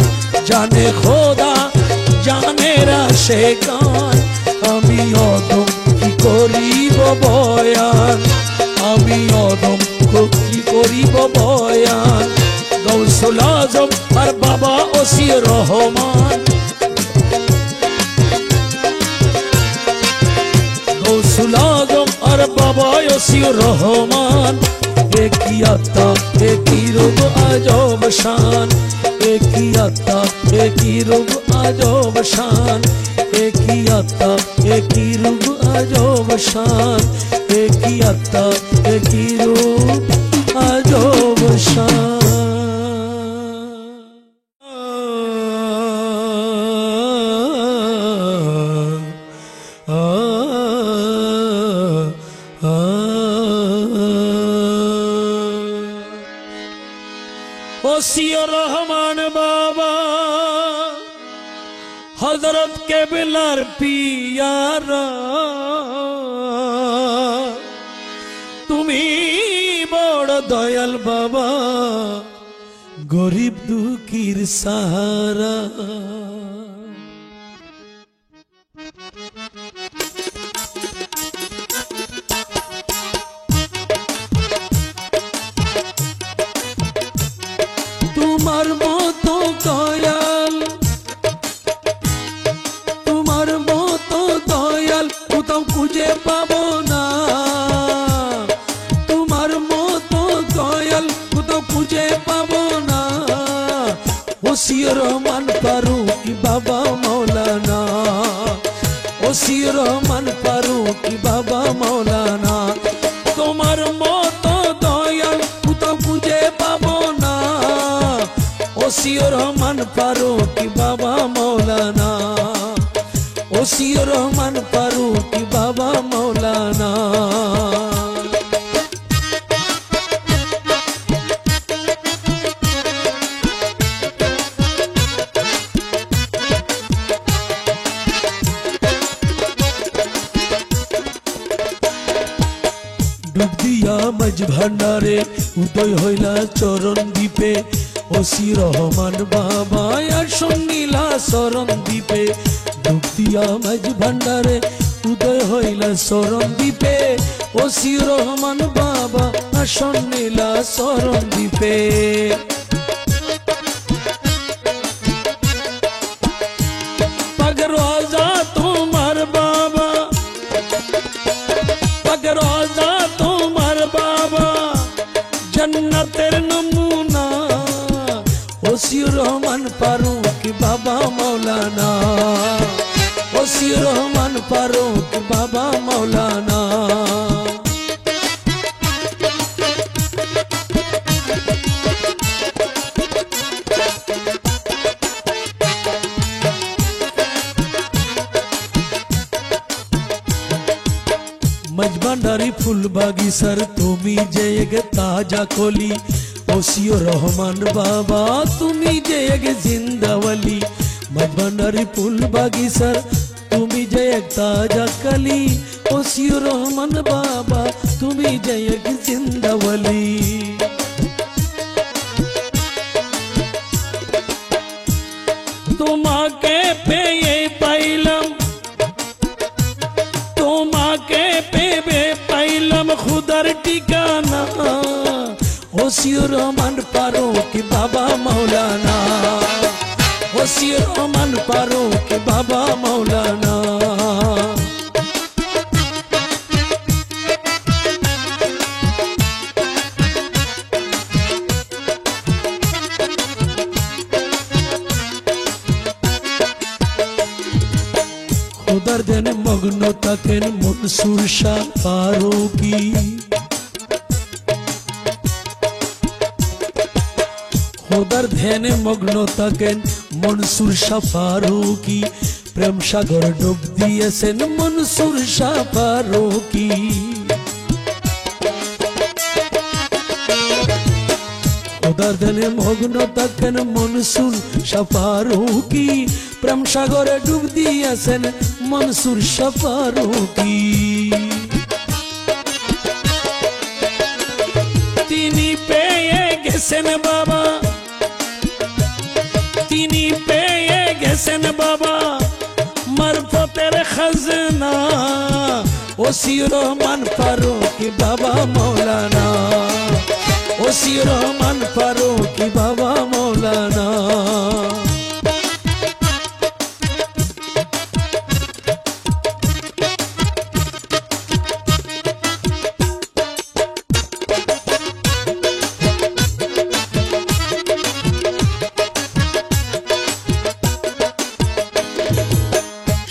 জানে খোদা জানে আশেকান। আমি অদম কি করিব বয়ান, আমি অদম কি করিব বয়ান। গৌসুল আজম আর বাবা ওসিউর রহমান, গৌসুল আজম আর বাবা ওসিউর রহমান। একই আত্মা একই রূপ আজব শান, একই আত্মা একই রূপ আজব শান। একই আত্মা একই রূপ আজব শান, একই আত্মা দেখতে কি রূপ আজব শান। ওসিয়র রহমান বাবা হযরত কেবলার পিয়ারা, তুমি বড় দয়াল বাবা, গরিব দুঃখীর সাহারা। তোমার মতো দয়াল, তোমার মতো দয়াল কোথাও খুঁজে পাবো না, তোমার মতো দয়াল কোথাও খুঁজে পাবো না। ওসিয়র রহমান ফারুকী বাবা মৌলানা, ওসিয়র রহমান ফারুকী বাবা মৌলানা, তোমার মতো দয়াল কোথাও খুঁজে পাবো না। ওসিয়র রহমান ফারুকী বাবা মৌলানা, ওসিয়র রহমান ফারুকী বাবা মৌলানা। ডুব দিয়া মাঝ ভান্ডারে উদয় হইলা চরণ দ্বীপে, ওসি রহমান বাবা আসন নীলা শরণ দ্বীপে। ডুব দিয়া মাঝ ভান্ডারে উদয় হইলা শরণ দ্বীপে, ওসি রহমান বাবা আসন নীলা শরণ দ্বীপে। পাক রোজা তোমার বাবা, পাক রোজা তোমার বাবা জন্নতের নমুনা। ওসিয়র রহমান ফারুকী বাবা মৌলানা, ওসিয়র রহমান ফারুকী বাবা মৌলানা। मजभांडारी फूल बागीसर तुम्ही जे एक ताजा खोली, ओसियो रहमान बाबा तुम्ही जे एक जिंदावली। मजभांडारी फूल बागीसर तुम्ही जे एक ताजा कली, ओसियो रहमान बाबा तुम्ही जे एक जिंदावली। তোমাকে পেয়ে পাইলাম, তোমাকে পেয়ে পাইলাম খুদার ঠিকানা। ওসিয়র রহমান ফারুকী বাবা মৌলানা, ওসিয়র রহমান ফারুকী বাবা মৌলানা। খুদার ধ্যানে মগ্ন থাকেন মনসুর শাহ ফারুকী, খুদার ধ্যানে মগ্ন থাকেন মনসুর শাহ ফারুকী। প্রেম সাগর ডুব দিয়েছেন মনসুর শাহ ফারুকী। খুদার ধ্যানে মগ্ন থাকেন মনসুর শাহ ফারুকী। প্রেম সাগরে ডুব দিয়েছেন মনসুর শাহ ফারুকী। তিনি পেয়ে গেছেন বাবা, তিনি পেয়ে গেছেন বাবা মারফতের খাজনা। ওসিয়র রহমান ফারুকী বাবা মৌলানা, ওসিয়র রহমান ফারুকী বাবা মৌলানা।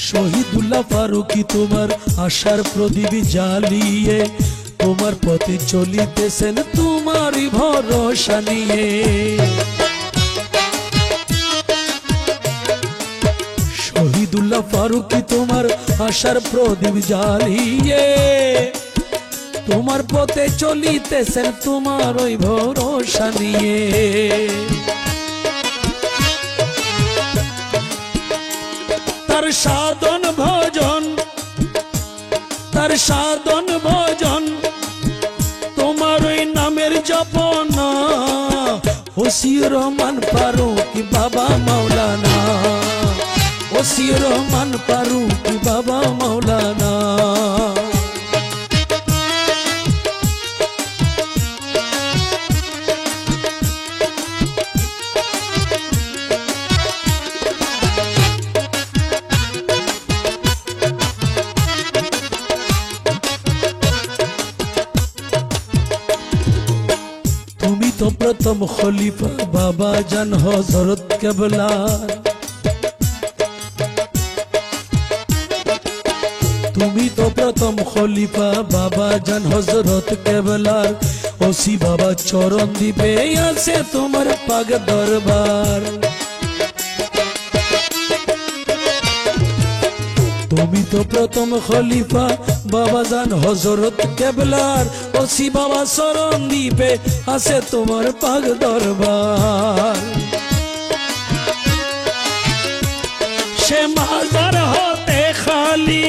শহীদুল্লাহ ফারুকী তোমার আশার প্রদীপ জ্বালিয়ে, তোমার পথে চলিতেছেন তোমারই ভরসা নিয়ে। শহীদুল্লাহ ফারুকী তোমার আশার প্রদীপ জ্বালিয়ে, তোমার পথে চলিতেছেন তোমার ওই ভরসা নিয়ে। তার সাধন ভজন, তার সাধন ভজন, তোমার ওই নামের জপনা, ওসিউর রহমান ফারুকী বাবা মাওলানা, ওসিউর রহমান ফারুকী বাবা মাওলানা। তুমি তো প্রথম খলিফা বাবা জান হযরত কেবলার, তুমি তো প্রথম খলিফা বাবা জান হযরত কেবলার। ওসি বাবা চরণ দিবে আছে তোমার পাক দরবার। তুমি তো প্রথম খলিফা বাবা জান হযরত কেবলার। ওসি বাবা চরণ দিবে আছে তোমার পাক দরবার। সে মাজার হতে খালি,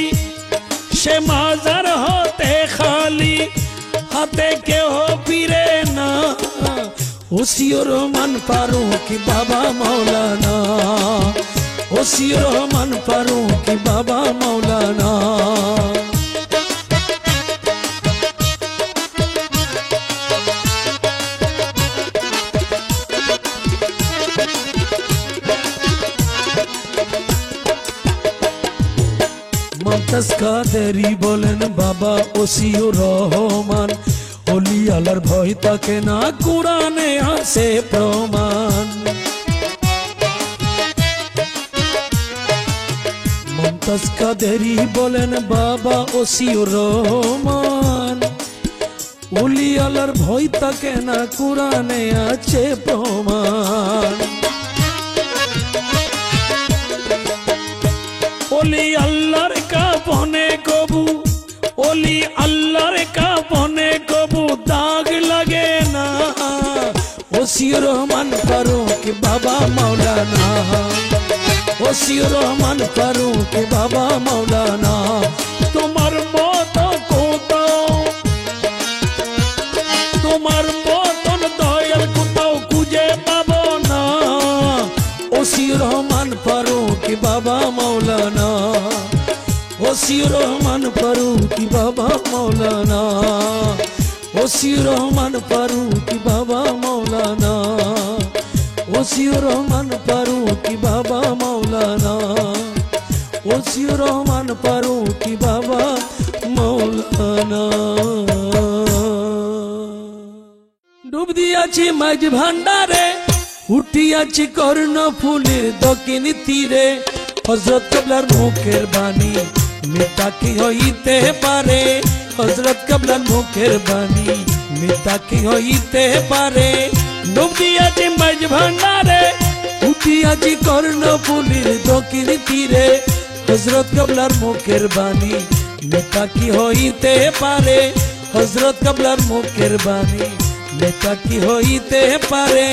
সে মাজার হতে খালি, হাতে কেউ ফিরে না, ওসিউর রহমান ফারুকী বাবা মাওলানা, ওসিউর রহমান ফারুকী বাবা মাওলানা। মুমতাজ কাদেরী বলেন বাবা ওসিউর রহমান, ওলি আল্লাহর ভয় থাকে না, কোরআনে আছে প্রমাণ। মুমতাজ কাদেরী বলেন বাবা ওসিউর রহমান, ওলি আল্লাহর ভয় থাকে না, কোরআনে আছে প্রমাণ। ওলি আল্লাহর কাফনে কবু, ওলি আল্লাহর কাফনে কবু দাগ লাগে না, ওসিউর রহমান ফারুকী বাবা মাওলানা, ওসিউর রহমান ফারুকী বাবা মাওলানা। তোমার মতো কোথাও, তোমার মতন দয়াল কোথাও খুঁজে পাবো না, ওসিউর রহমান ফারুকী বাবা মাওলানা, ওসিউর রহমান ফারুকী বাবা মাওলানা, ওসিউর রহমান ফারুকী বাবা মাওলানা, ওসিউর রহমান ফারুকী বাবা মাওলানা, ওসিউর রহমান ফারুকী বাবা মাওলানা। ডুব দিয়াছি মাঝ ভান্ডারে, উঠিয়াছি কর্ণফুলের দক্ষিণ তীরে, হযরত কেবলার মুখের বাণী মিথ্যা কি হইতে পারে, হযরত কেবলার মুখের বাণী মিথ্যা কি হইতে পারে। ডুব দিয়াছি মাঝ ভান্ডারে, উঠিয়াছি কর্ণফুলের দক্ষিণ তীরে, হযরত কেবলার মুখের বাণী মিথ্যা কি হইতে পারে, হযরত কেবলার মুখের বাণী মিথ্যা কি হইতে পারে।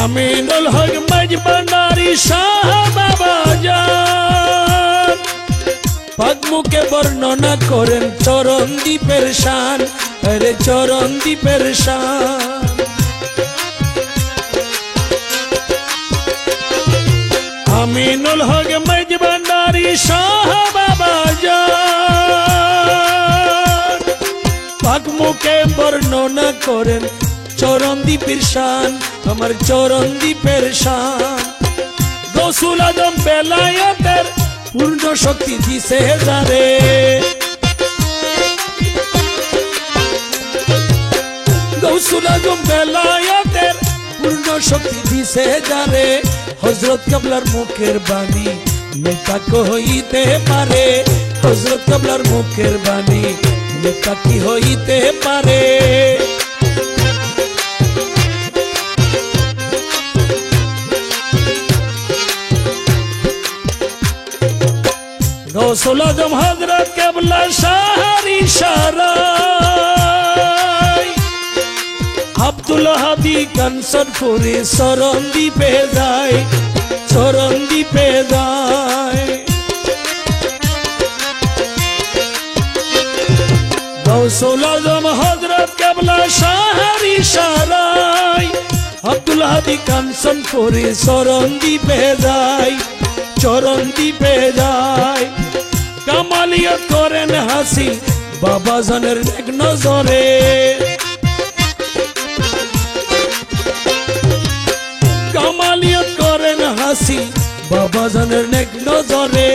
আমিনুল হক মাঝ ভান্ডারী শাহ বাবা জান, পাক মুখে বর্ণনা করেন চরণ দ্বীপের শান, আরে চরণ দ্বীপের শান। আমিনুল হক মাঝ ভান্ডারী শাহ বাবা জান, পাক মুখে বর্ণনা করেন চরণ দ্বীপের শান, আমার চরণ দ্বীপের শান। গৌসুল আজম বেলায়েতের পূর্ণ শক্তি দিছে যারে, গৌসুল আজম বেলায়েতের পূর্ণ শক্তি দিছে যারে হযরত কেবলার মুখের বাণী নেতা হইতে পারে হযরত কেবলার মুখের বাণী নেতা কি হইতে পারে গৌসুল আজম হযরত কেবলা শাহর ইশারায় আব্দুল হাদি কাঞ্চনপুরে চরণ দ্বীপে যায় চরণ দ্বীপে যায় গৌসুল আজম হযরত কেবলা শাহর ইশারায় আব্দুল হাদি কাঞ্চনপুরে চরণ দ্বীপে যায় চরণ দ্বীপে যায় কামালিয়ত করেন হাসি বাবা জানের এক নজরে কামালিয়ত করেন হাসি বাবা জানের এক নজরে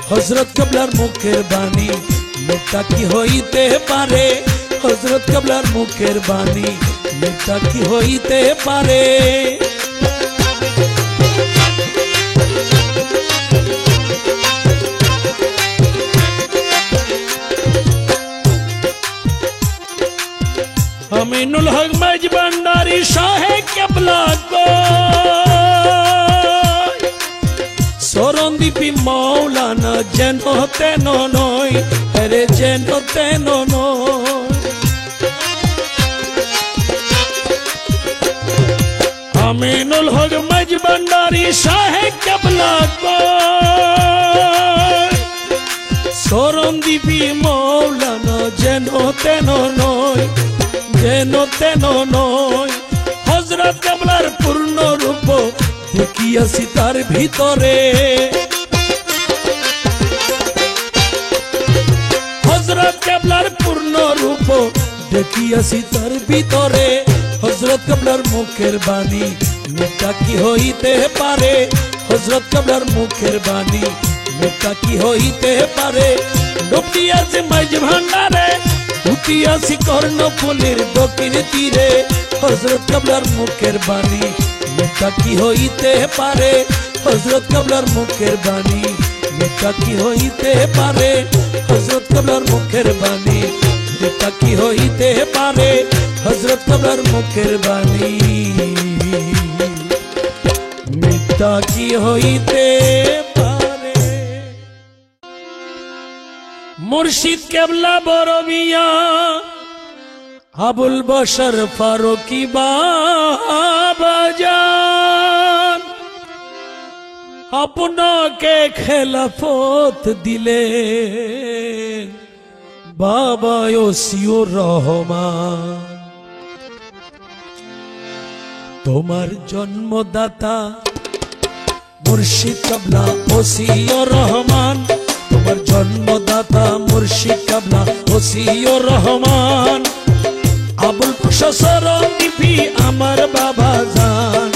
হযরত কেবলার মুখের বাণী নেতা কি হইতে পারে হযরত কেবলার মুখের বাণী নেতা কি হইতে পারে আমিনুল হক মাঝ ভান্ডারী শাহে কেবলা গো চরণদ্বীপী মৌলানা যেন তেন নয় আরে যেন তেন নয় আমিনুল হক মাঝ ভান্ডারী শাহে কেবলা গো চরণদ্বীপী মৌলানা যেন তেন নয় যেন তেন নয় হযরত কেবলার পূর্ণ রূপ দেখিয়াছি তার ভিতরে হযরত কেবলার পূর্ণ রূপ দেখিয়াছি তার ভিতরে হযরত কেবলার মুখের বাণী নেতা কি হইতে পারে হযরত কেবলার মুখের বাণী নেতা কি হইতে পারে ডুবিয়াছে মাঝ ভান্ডারে উঠিয়াছি কর্ণফুলির দক্ষিণ তীরে হযরত কেবলার মুখের বাণী নেতা কি হইতে পারে হযরত কেবলার মুখের বাণী নেতা কি হইতে পারে হযরত কেবলার মুখের বাণী নেতা কি হইতে পারে হযরত কেবলার মুখের বাণী নেতা কি হইতে পারে মুর্শিদ কেবলা বড় মিয়া আবুল বশর ফারুকি বাবাজান আপনাকে খেলাফত দিলে বাবা ওসিউর রহমান তোমার জন্মদাতা মুর্শিদ কেবলা ওসিউর রহমান তোমার জন্মদাতা মুর্শিদ কেবলা ওসিউর রহমান আবুল বশর চরণদ্বীপী আমার বাবা জান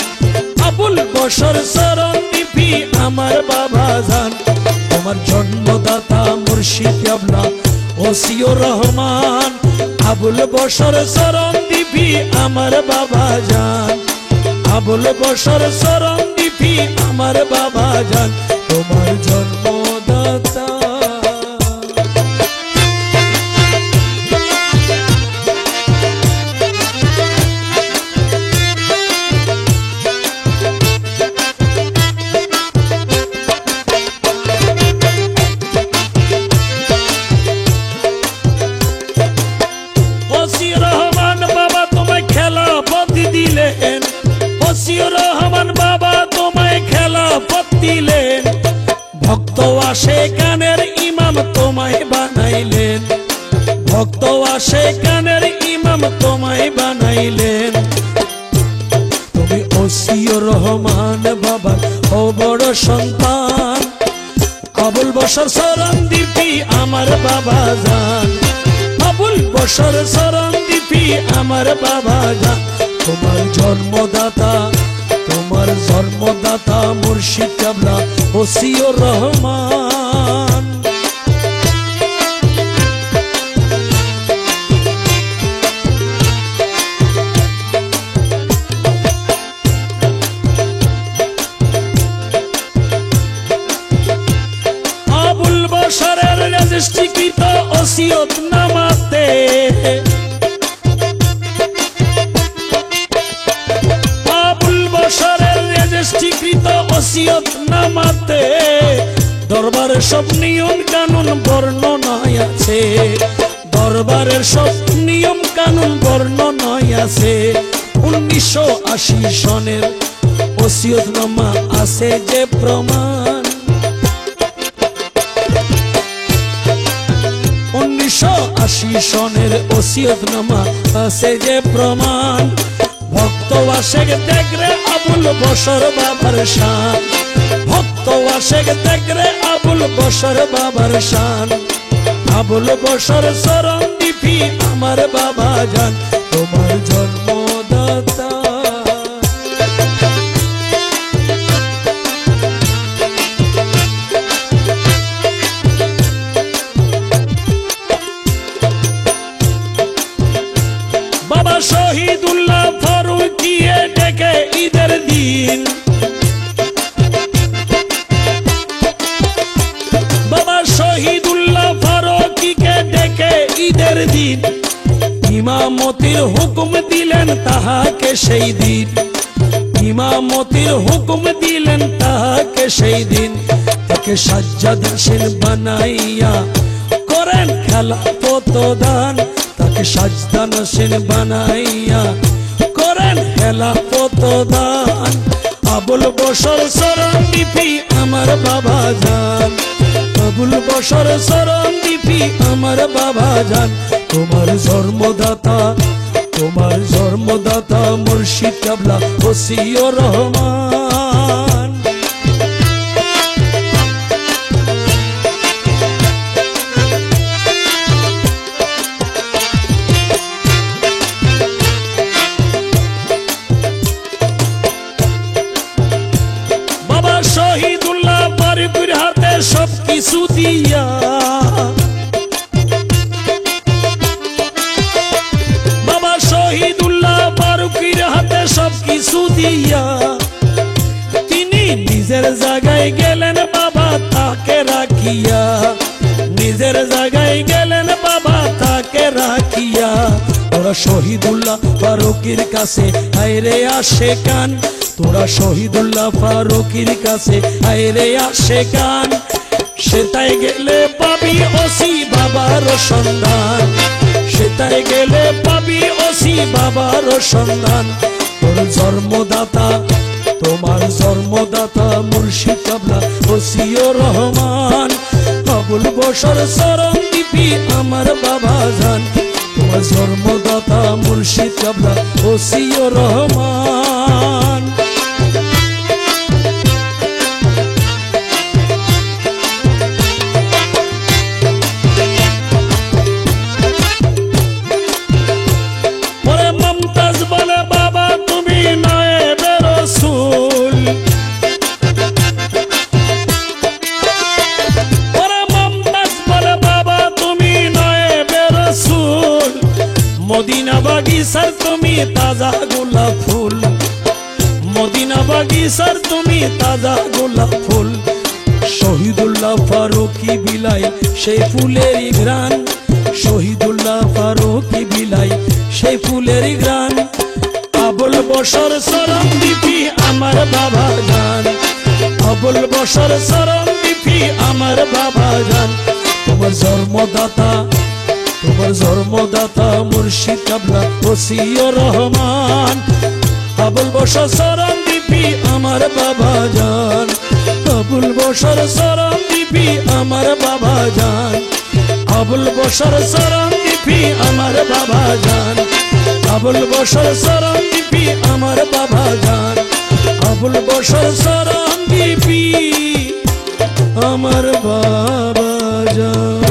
আবুল বশর চরণদ্বীপী আমার বাবা জান তোমার জন্মদাতা মুর্শিদ কেবলা ওসিউর রহমান আবুল বশর চরণদ্বীপী আমার বাবা জান আবুল বশর চরণদ্বীপী আমার বাবা জান তোমার জন্মদাতা ওসিউর রহমান বাবা তোমায় খেলাফত দিলেন ওসিউর রহমান বাবা তোমায় খেলাফত দিলেন ভক্ত আসে কানের ইমাম তোমায় বানাইলেন ভক্ত আসে কানের ইমাম তোমায় বানাইলেন তুমি ওসিউর রহমান বাবা ও বড় সন্তান আবুল বশর চরণদ্বীপী আমার বাবা জান আবুল বশর চরণদ্বীপী আমার বাবা জান তোমার জন্মদাতা মুর্শিদ কেবলা ওসিউর রহমান রেজিস্ট্রিকৃত ওসিয়ত নামাতে আবুল বশরের রেজিস্ট্রিকৃত ওসিয়ত নামাতে দরবারের সব নিয়ম কানুন বর্ণনায় আছে, দরবারের সব নিয়ম কানুন বর্ণনায় আছে। 1980 সনের ওসিয়তনামা আছে যে প্রমাণ, 1980 সনের ওসিয়তনামা আছে যে প্রমাণ। ভক্ত আশেক দেখরে আবুল বশর বাবার শান, ভক্ত আশেক দেখরে আবুল বশর বাবার শান। আবুল বশর চরণ দীপি আমার বাবা জান, তোমার জন্মদাতা। বাবা শহীদুল্লাহ ফারুকিয়ে ডেকে ঈদের দিন, বাবা শহীদুল্লাহ ফারুকিকে ডেকে ঈদের দিন ইমামতির হুকুম দিলেন তাহাকে সেই দিন, ইমামতির হুকুম দিলেন তাহাকে সেই দিন। তাকে সাজ্জাদ হোসেন বানাইয়া করেন খেলাফত দান, তাকে সাজ্জাদ হোসেন বানাইয়া করেন খেলাফত দান। আবুল বশর চরণ দীপি আমার বাবা জান, আবুল বশর চরণ দীপি আমার বাবা জান। তোমার জন্মদাতা, তোমার জন্মদাতা মুর্শিদ কাবলা ওসিউর রহমান। বাবা শহীদুল্লাহ ফারুকির হাতে সব কিছু দিয়া, বাবা শহীদুল্লাহ ফারুকির হাতে সব কিছু দিয়া তিনি নিজের জায়গায় গেলেন বাবা তাকে রাখিয়া, নিজের জায়গায় গেলেন বাবা তাকে রাখিয়া। তোরা শহীদুল্লাহ ফারুকির কাছে আইরে আসে কান, তোরা শহীদুল্লাহ ফারুকির কাছে আইরে আসে কান। সেটাই গেলে পাবি ওসি বাবার সন্ধান, সেটাই গেলে পাবি ওসি বাবার সন্ধান। তোর জন্মদাতা, তোমার জন্মদাতা মুর্শিদ কাবলা ওসিউর রহমান। আবুল বশর চরণ দীপি আমার বাবা জান, তোমার জন্মদাতা মুর্শিদ কাবলা ওসিউর রহমান। মমতাজ বলে বাবা তুমি নায়েবে রাসূল, মমতাজ বলে বাবা তুমি নায়েবে রাসূল। মদিনা বাগিচার তুমি তাজা গোলাপ ফুল, মদিনা বাগিচার তুমি তাজা গোলাপ ফুল। শহীদুল্লাহ ফারুকি বিলাই সেই ফুলের ঘ্রাণ, শহীদুল্লাহ ফারুকি বিলাই সেই ফুলের ঘ্রাণ। আবুল বশর চরণ দীপি আমার বাবা জান, আবুল বশর চরণ দীপি আমার বাবা জান। তোমার জন্মদাতা, তোমার জন্মদাতা মুর্শিদ কাবলা ওসিউর রহমান। আবুল বশর চরণ দীপি আমার বাবা জান, আবুল বশর চরণ দীপি আমার বাবা জান। আবুল বশর চরণ দীপি আমার বাবা জান, আবুল বশর চরণ দীপি আমার বাবা জান। আবুল বশর চরণ দীপি আমার বাবা জান।